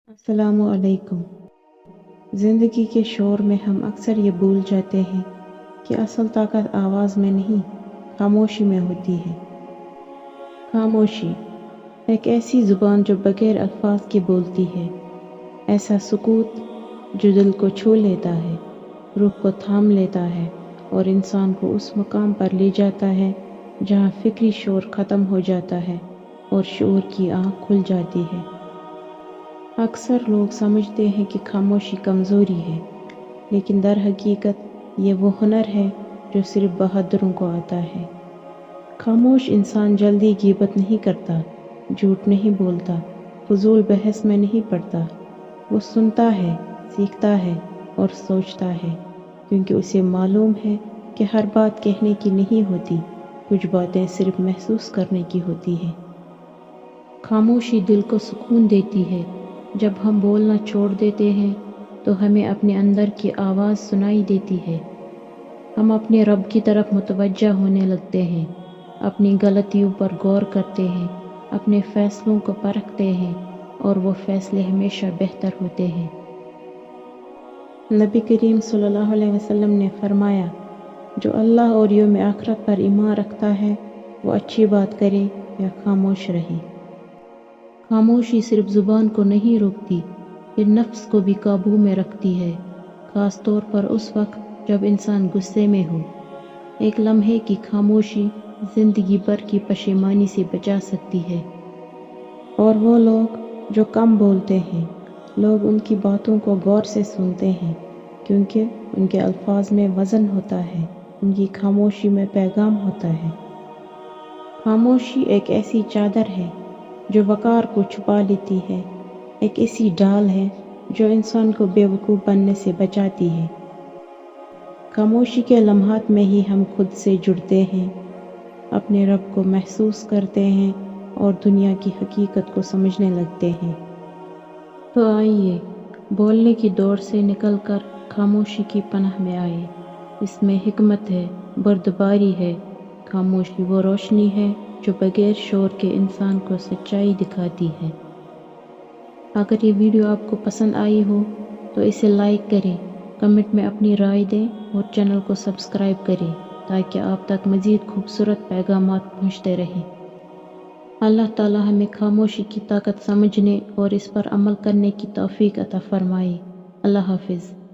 السلام علیکم۔ زندگی کے شور میں ہم اکثر یہ بھول جاتے ہیں کہ اصل طاقت آواز میں نہیں، خاموشی میں ہوتی ہے۔ خاموشی ایک ایسی زبان جو بغیر الفاظ کے بولتی ہے، ایسا سکوت جو دل کو چھو لیتا ہے، روح کو تھام لیتا ہے اور انسان کو اس مقام پر لے جاتا ہے جہاں فکری شور ختم ہو جاتا ہے اور شعور کی آنکھ کھل جاتی ہے۔ اکثر لوگ سمجھتے ہیں کہ خاموشی کمزوری ہے، لیکن در حقیقت یہ وہ ہنر ہے جو صرف بہادروں کو آتا ہے۔ خاموش انسان جلدی غیبت نہیں کرتا، جھوٹ نہیں بولتا، فضول بحث میں نہیں پڑتا۔ وہ سنتا ہے، سیکھتا ہے اور سوچتا ہے، کیونکہ اسے معلوم ہے کہ ہر بات کہنے کی نہیں ہوتی، کچھ باتیں صرف محسوس کرنے کی ہوتی ہیں۔ خاموشی دل کو سکون دیتی ہے۔ جب ہم بولنا چھوڑ دیتے ہیں تو ہمیں اپنے اندر کی آواز سنائی دیتی ہے۔ ہم اپنے رب کی طرف متوجہ ہونے لگتے ہیں، اپنی غلطیوں پر غور کرتے ہیں، اپنے فیصلوں کو پرکھتے ہیں اور وہ فیصلے ہمیشہ بہتر ہوتے ہیں۔ نبی کریم صلی اللہ علیہ وسلم نے فرمایا، جو اللہ اور یوم آخرت پر ایمان رکھتا ہے وہ اچھی بات کرے یا خاموش رہے۔ خاموشی صرف زبان کو نہیں روکتی، یہ نفس کو بھی قابو میں رکھتی ہے، خاص طور پر اس وقت جب انسان غصے میں ہو۔ ایک لمحے کی خاموشی زندگی بھر کی پشیمانی سے بچا سکتی ہے۔ اور وہ لوگ جو کم بولتے ہیں، لوگ ان کی باتوں کو غور سے سنتے ہیں، کیونکہ ان کے الفاظ میں وزن ہوتا ہے، ان کی خاموشی میں پیغام ہوتا ہے۔ خاموشی ایک ایسی چادر ہے جو وقار کو چھپا لیتی ہے، ایک ایسی ڈال ہے جو انسان کو بے وقوف بننے سے بچاتی ہے۔ خاموشی کے لمحات میں ہی ہم خود سے جڑتے ہیں، اپنے رب کو محسوس کرتے ہیں اور دنیا کی حقیقت کو سمجھنے لگتے ہیں۔ تو آئیے بولنے کی دوڑ سے نکل کر خاموشی کی پناہ میں آئے۔ اس میں حکمت ہے، بردباری ہے۔ خاموشی وہ روشنی ہے جو بغیر شور کے انسان کو سچائی دکھاتی ہے۔ اگر یہ ویڈیو آپ کو پسند آئی ہو تو اسے لائک کریں، کمنٹ میں اپنی رائے دیں اور چینل کو سبسکرائب کریں تاکہ آپ تک مزید خوبصورت پیغامات پہنچتے رہیں۔ اللہ تعالی ہمیں خاموشی کی طاقت سمجھنے اور اس پر عمل کرنے کی توفیق عطا فرمائے۔ اللہ حافظ۔